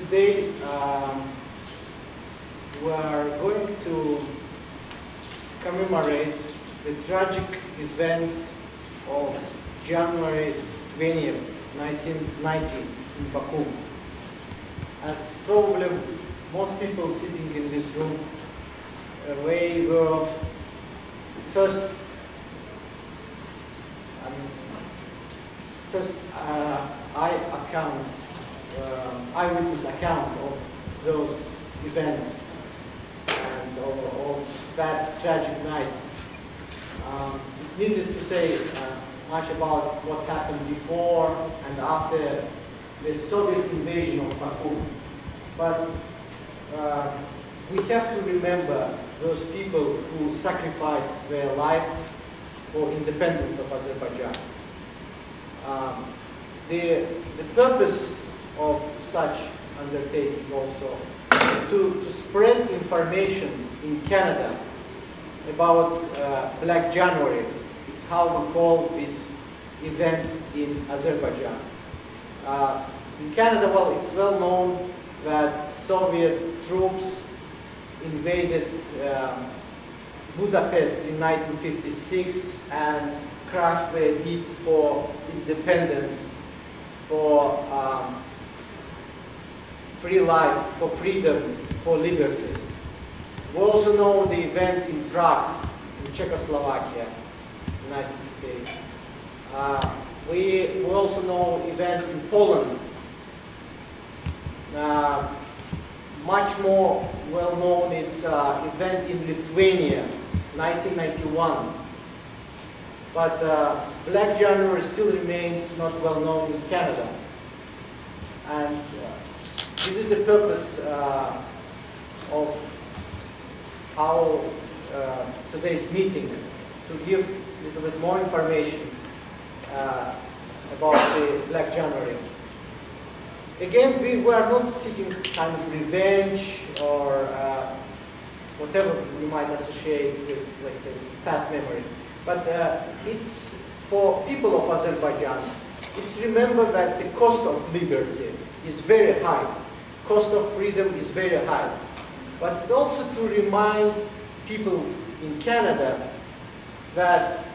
today we are going to commemorate the tragic events of January 20th, 1990 in Baku. As probably most people sitting in this room we were first eyewitness account of those events and of that tragic night. It's needless to say much about what happened before and after the Soviet invasion of Baku. But we have to remember those people who sacrificed their life for independence of Azerbaijan. The purpose of such undertaking also is to spread information in Canada about Black January. It's how we call this event in Azerbaijan. In Canada, well, it's well known that Soviet troops invaded Budapest in 1956 and crushed their bid for independence, for free life, for freedom, for liberties. We also know the events in Prague, in Czechoslovakia, in 1968. We also know events in Poland. Much more well known is event in Lithuania, 1991. But Black January still remains not well known in Canada. And this is the purpose of our today's meeting, to give a little bit more information about the Black January. Again, we are not seeking kind of revenge or whatever you might associate with, let's say, past memory. But it's for people of Azerbaijan. It's remember that the cost of liberty is very high. Cost of freedom is very high. But also to remind people in Canada that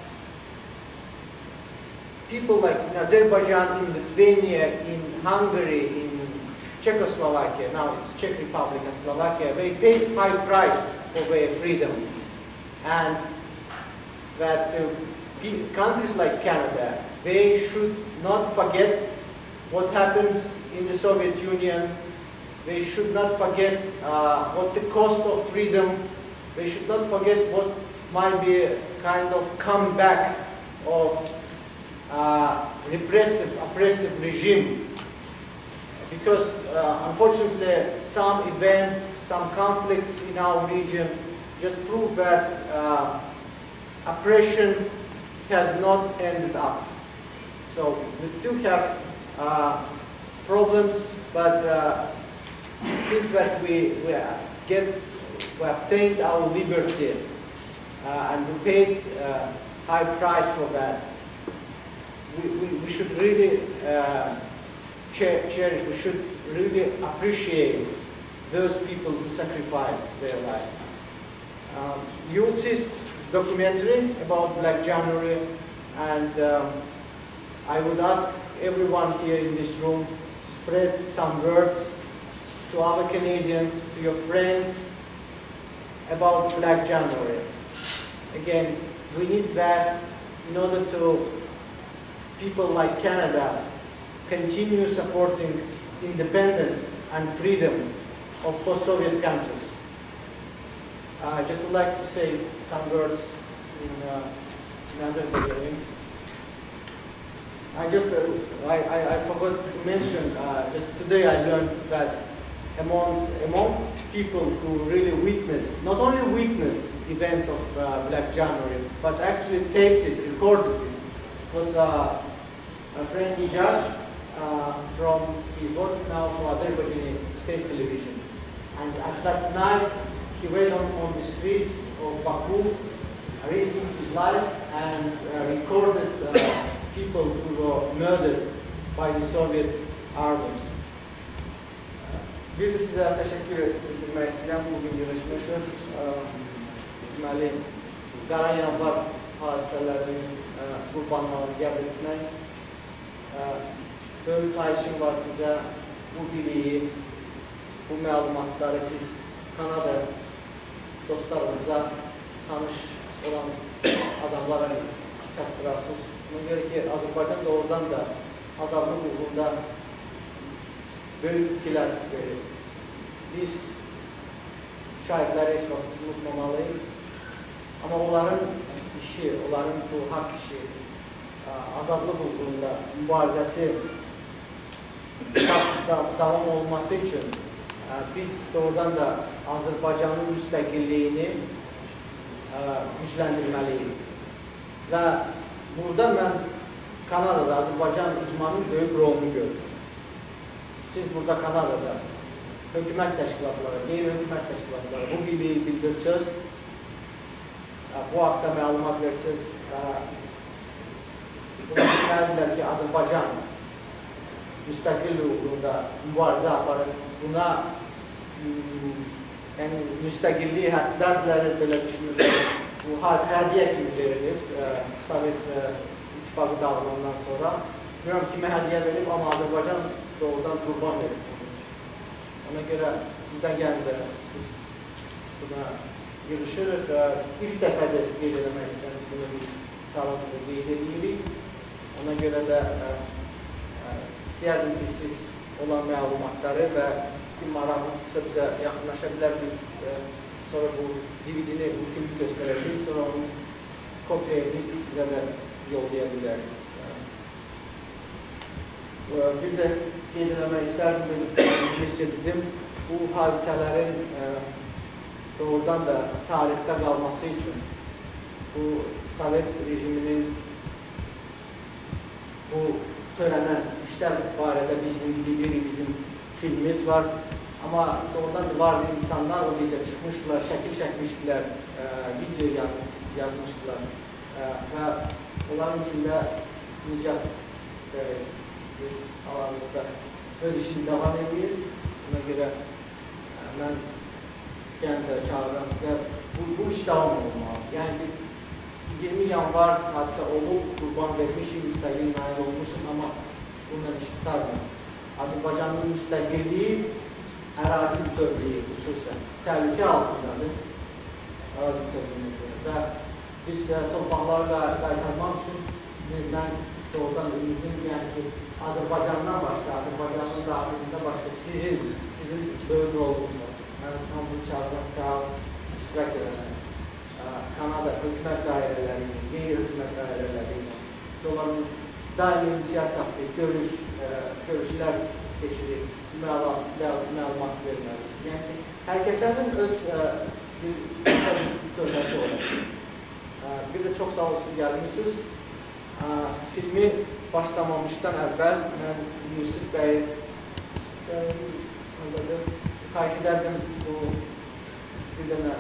people like in Azerbaijan, in Lithuania, in Hungary, in Czechoslovakia, now it's Czech Republic and Slovakia, they paid high price for their freedom. And that countries like Canada, they should not forget what happened in the Soviet Union. They should not forget what the cost of freedom. They should not forget what might be a kind of comeback of repressive, oppressive regime. Because unfortunately some events, some conflicts in our region just prove that oppression has not ended up. So we still have problems, but things that we obtained our liberty and we paid high price for that. We should really cherish, we should really appreciate those people who sacrificed their life. You'll see documentary about Black January, and I would ask everyone here in this room to spread some words to other Canadians, to your friends, about Black January. Again, we need that in order to people like Canada continue supporting independence and freedom of post-Soviet countries. I just would like to say some words in Azerbaijan. I forgot to mention, just today I learned that among people who really witnessed, not only witnessed events of Black January, but actually taped it, recorded it, was my friend Heydar he's working now for Azerbaijani state television. And at that night, he went on the streets of Baku, risking his life, and recorded people who were murdered by the Soviet army. Bir de sizə təşəkkür etmək istəyirəm. Bugün yığışmışıq. Deməli, qara yanvar hadisələrinin qurbanlarını qəbul etmək. Böyük xahişim var sizə bu biliyi, bu məlumatları siz Kanada dostlarımıza, tanış olan adamlara çatdırasınız. Buna görə ki, Azərbaycan doğrudan da azadlıq uğrunda böyük itkilər verir. Biz şahidləri çox unutmamalıyıq. Amma onların işi, onların bu haqq işi, azadlıq uğrunda mübarizəsi davam olması üçün biz doğrudan da Azərbaycanın müstəqilliyini gücləndirməliyik. Və burada mən Kanadada Azərbaycan icmanın böyük rolunu görürüm. Siz burada Kanadada hökumət təşkilatları, qeyri-hökumət təşkilatları bu biliyi bildirsiniz, bu haqda məlumat versiniz. Bunu bilməlidirlər ki, Azərbaycan müstəqillik uğrunda mübarizə aparır. Buna müstəqilliyi bəziləri belə düşünürlər. Bu hədiyyə kimi verilir Sovet İttifaqı dağılandan sonra. Bilmirəm kimi hədiyyə verib, amma Azərbaycan doğrudan qurban verir. Ona görə sizdən gəldi biz buna yığışırıq. İlk dəfədir qeyd eləmək istəyirəm, bunu biz tarafında qeyd edirik. Ona görə də istəyərdim ki, siz olan məlumatları və ki, maraqlısı bizə yaxınlaşa bilər. Biz sonra bu DVD-ni, bu filmi göstərəcəyik, sonra onu kopya edib sizə də yollaya bilərik. Bir də qeyd eləmək istərdim, dedim, bu hadisələrin doğrudan da tarixdə qalması üçün bu Sovet rejiminin bu törənən işlər barədə bizim filmimiz var. Amma doğrudan da vardı insanlar o videoya çıxmışdılar, şəkil çəkmişdilər, video yazmışdılar və onların içində nicat alanında öz işini devam edir. Buna görə mən gəndə çağıram sizə, bu iş davam olmalı. Yəni 20 yanvar hadisə olub, qurban vermişim, müstəqil nail olmuşum, amma bundan iş tutarmır. Azərbaycanın müstəqilliyi, ərazi bütövlüyü xüsusən təhlükə altındadır. Ərazi bütövlüyü və biz torpaqları qaytarmaq üçün mən doğrudan ümidliyim ki, Azərbaycandan başqa, Azərbaycanın daxilində başqa sizin böyük rolunuz var. Mən bu çağırda iştirak edəmək. Kanada hökumət dairələri, qeyri-hökumət dairələri, onların daimi ünsiyyət saxlayıb, görüşlər keçirib, məlumat verməlidir. Yəni, hər kəsənin öz görməsi olur. Bir də çox sağ olsun gəlmişsiniz. Filmi başlamamışdan əvvəl mən Yusuf bəyi xahiş edərdim, bu bir dənə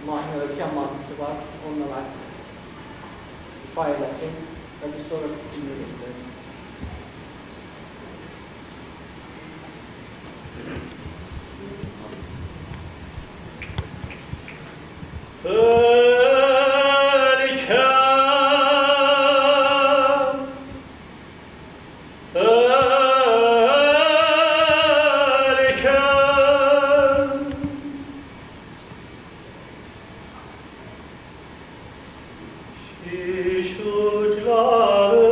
mahnı, ölkən mahnısı var, onunla ifa eləsin və biz sonra cümlə göstərik. İş uçları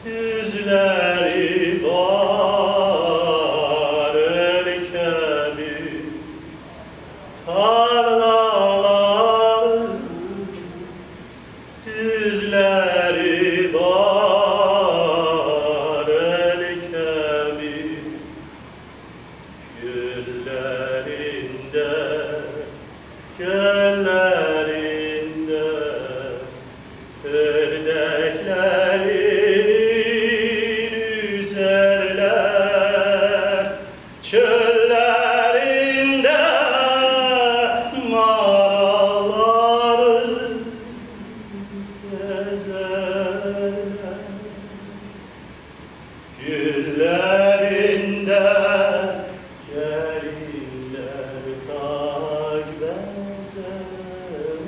Yüzleri var ülkemi, tarlalar, yüzleri var ülkemi, güllerinde, göllerinde, ördekleri çöllerinde maraları gezerler, güllerinde gelinler tac bezerler,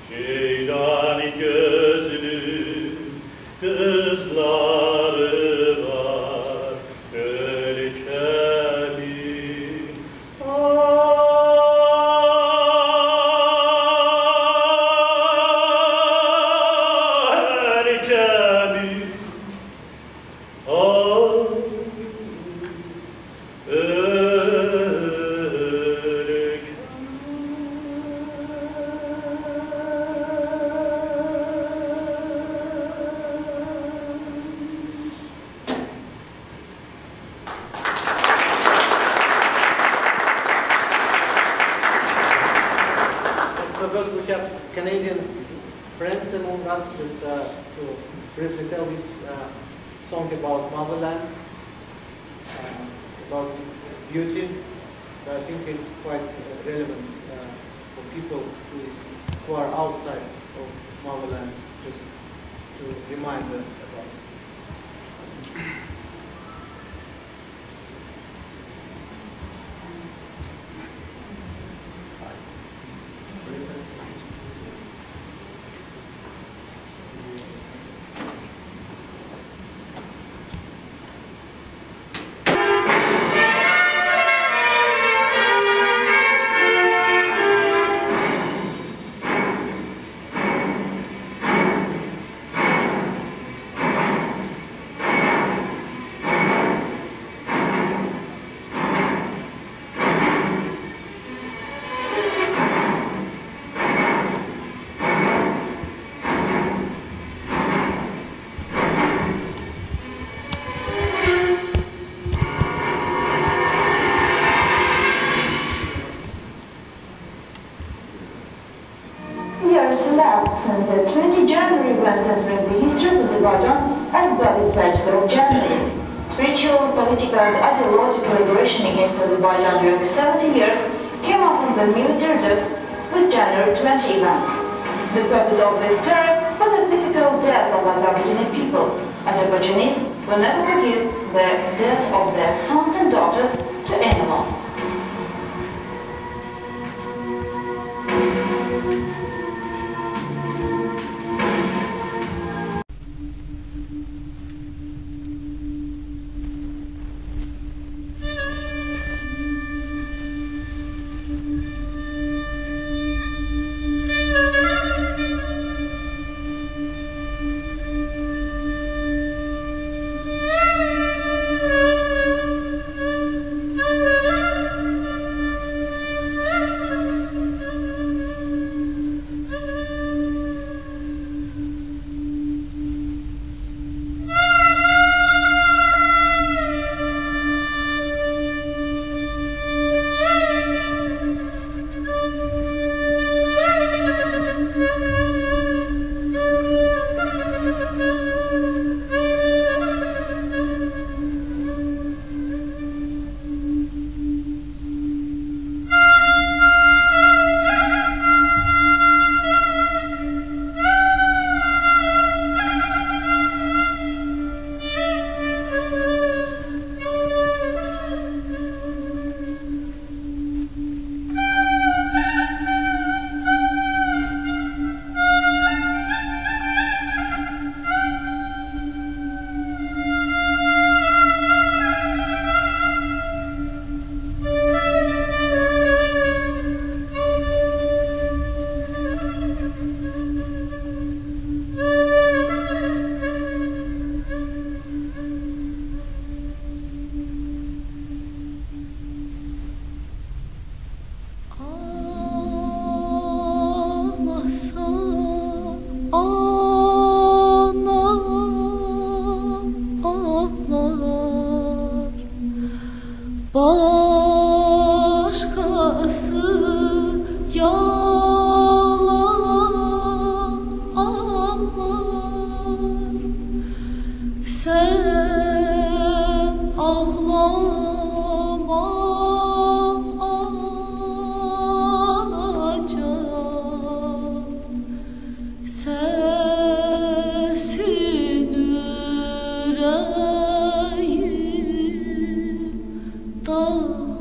ceylan gözlü kızları var ülkemi. Ülkemi. Suppose we have Canadian friends among us just to briefly tell this song about motherland, about its beauty. So I think it's quite relevant for people who are outside of motherland, just to remind them about it. Since the 20 January events entering the history of Azerbaijan as Bloody Tragedy of January. Spiritual, political and ideological aggression against Azerbaijan during 70 years came up in the military death with January 20 events. The purpose of this terror was the physical death of Azerbaijani people. Azerbaijanis will never forgive the death of their sons and daughters to anyone. Sen ağlama alacak, sesin yüreğim dağlar.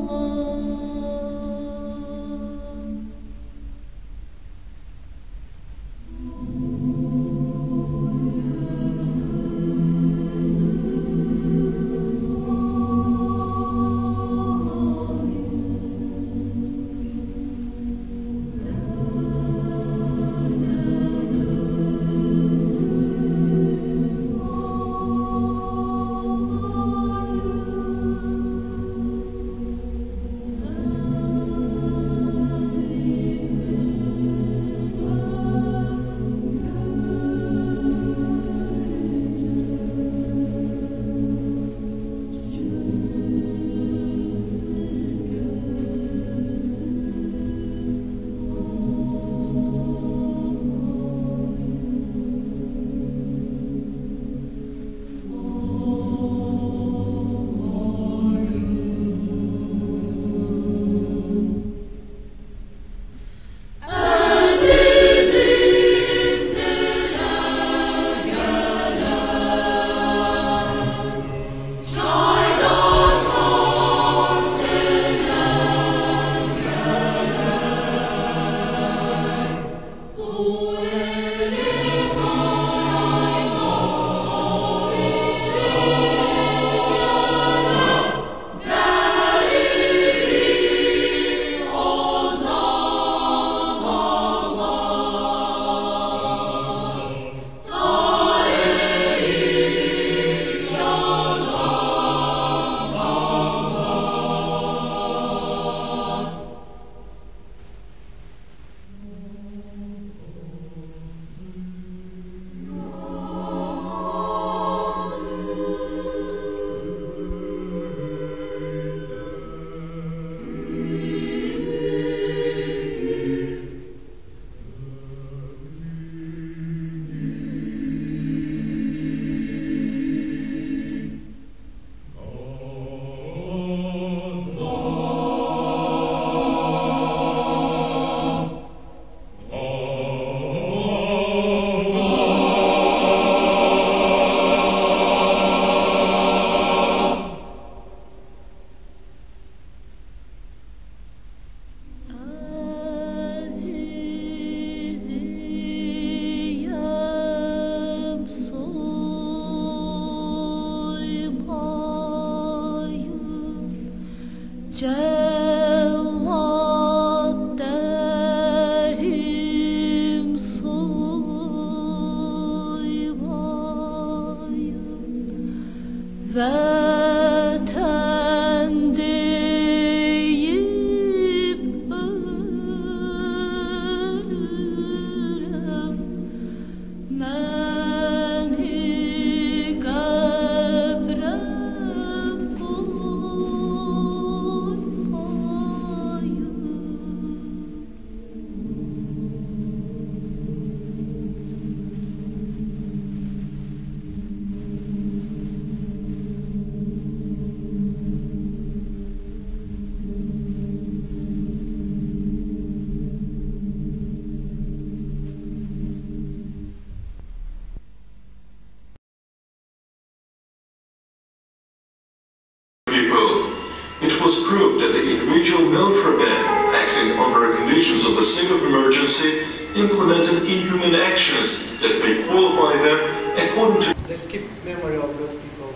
It was proved that the individual military men, acting under conditions of the state of emergency, implemented inhuman actions that may qualify them according to... Let's keep memory of those people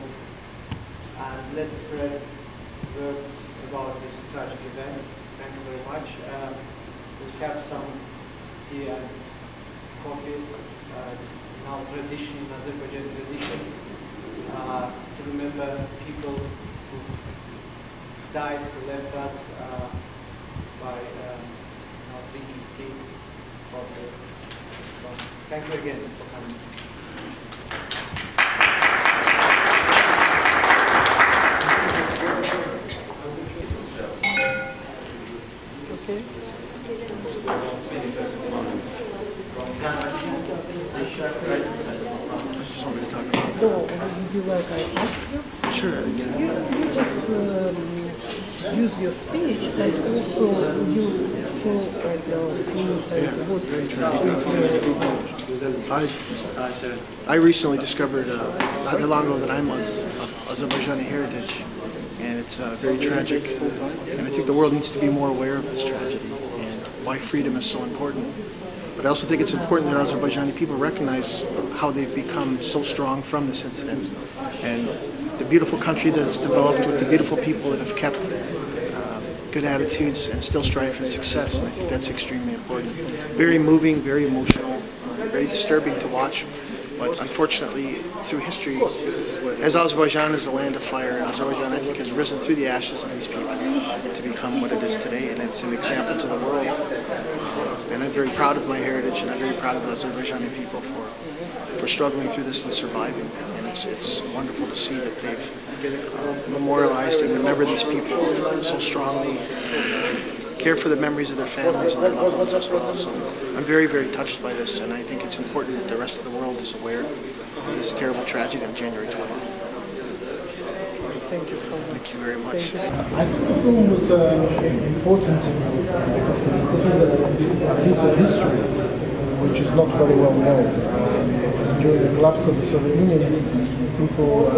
and let's spread words about this tragic event. Thank you very much. We have some tea and coffee, now tradition, Azerbaijan tradition, to remember people who died, who left us by not drinking tea. Thank you again for coming. Okay. want me to talk about? So, would you like I ask you? Sure. You just use your speech and also you saw like the film and what I recently discovered not that long ago that I'm of Azerbaijani heritage, and it's very tragic. And I think the world needs to be more aware of this tragedy and why freedom is so important. But I also think it's important that Azerbaijani people recognize how they've become so strong from this incident, and the beautiful country that's developed with the beautiful people that have kept good attitudes and still strive for success. And I think that's extremely important. Very moving, very emotional, very disturbing to watch. But unfortunately, through history, as Azerbaijan is a land of fire, Azerbaijan, I think, has risen through the ashes of these people to become what it is today, and it's an example to the world. And I'm very proud of my heritage, and I'm very proud of the Azerbaijani people for struggling through this and surviving. And it's wonderful to see that they've memorialized and remembered these people so strongly, and care for the memories of their families and their loved ones as well. So I'm very, very touched by this, and I think it's important that the rest of the world is aware of this terrible tragedy on January 20th. Thank you so much. Thank you very much. I think the film was important to me because this is a piece of history which is not very well known. During the collapse of the Soviet Union, people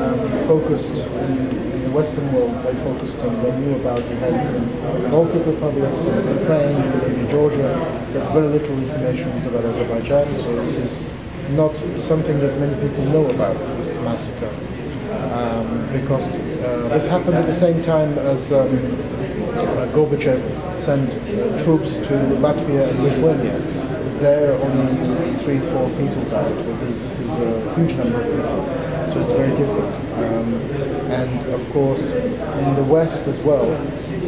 focused in the Western world. They focused on, they knew about the events in the Baltic republics, in Ukraine, in Georgia, but very little information about Azerbaijan. So this is not something that many people know about, this massacre. Because this happened at the same time as Gorbachev sent troops to Latvia and Lithuania. There only 3-4 people died, but this is a huge number of people, so it's very different. And of course, in the West as well,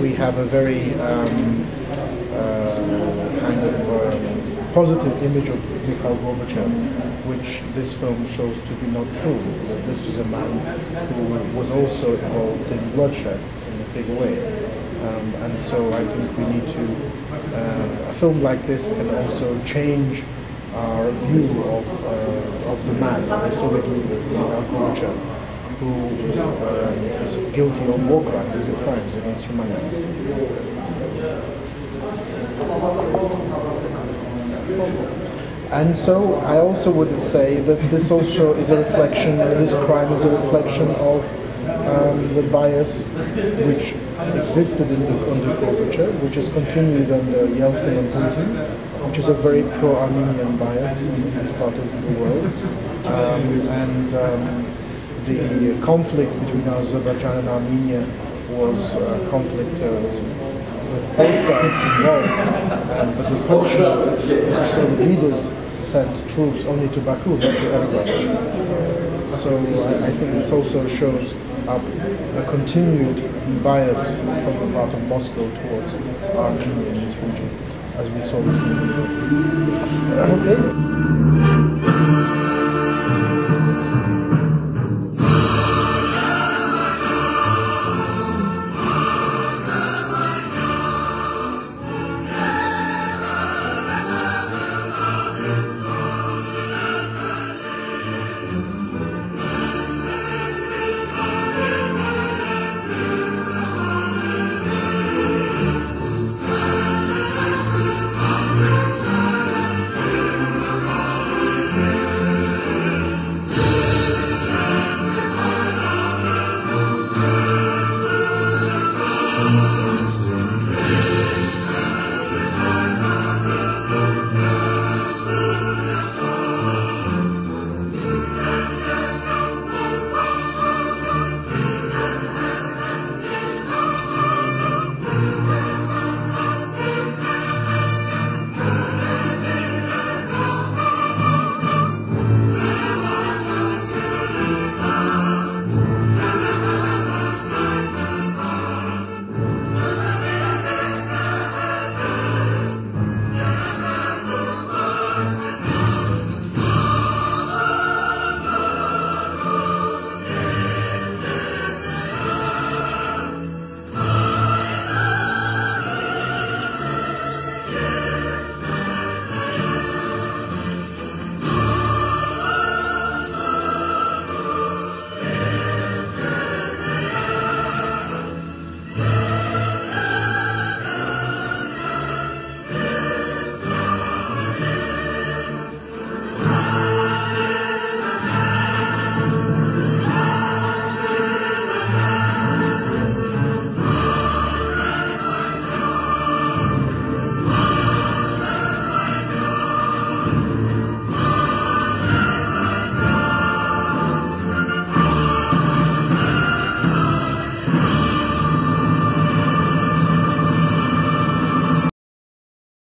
we have a very kind of positive image of Mikhail Gorbachev, which this film shows to be not true. That this was a man who was also involved in bloodshed in a big way. And so I think we need to, a film like this can also change our view of the man, the Soviet leader, Mikhail Gorbachev, who is guilty of war crimes, these are crimes against humanity. And so I also would say that this also is a reflection, this crime is a reflection of the bias which existed under Gorbachev, which has continued under Yeltsin and Putin, which is a very pro-Armenian bias in this part of the world. The conflict between Azerbaijan and Armenia was a conflict with both sides involved, but the punishment, so the leaders sent troops only to Baku, not to Eldar. So I think this also shows a continued bias from the part of Moscow towards Armenia in this region, as we saw recently. Okay.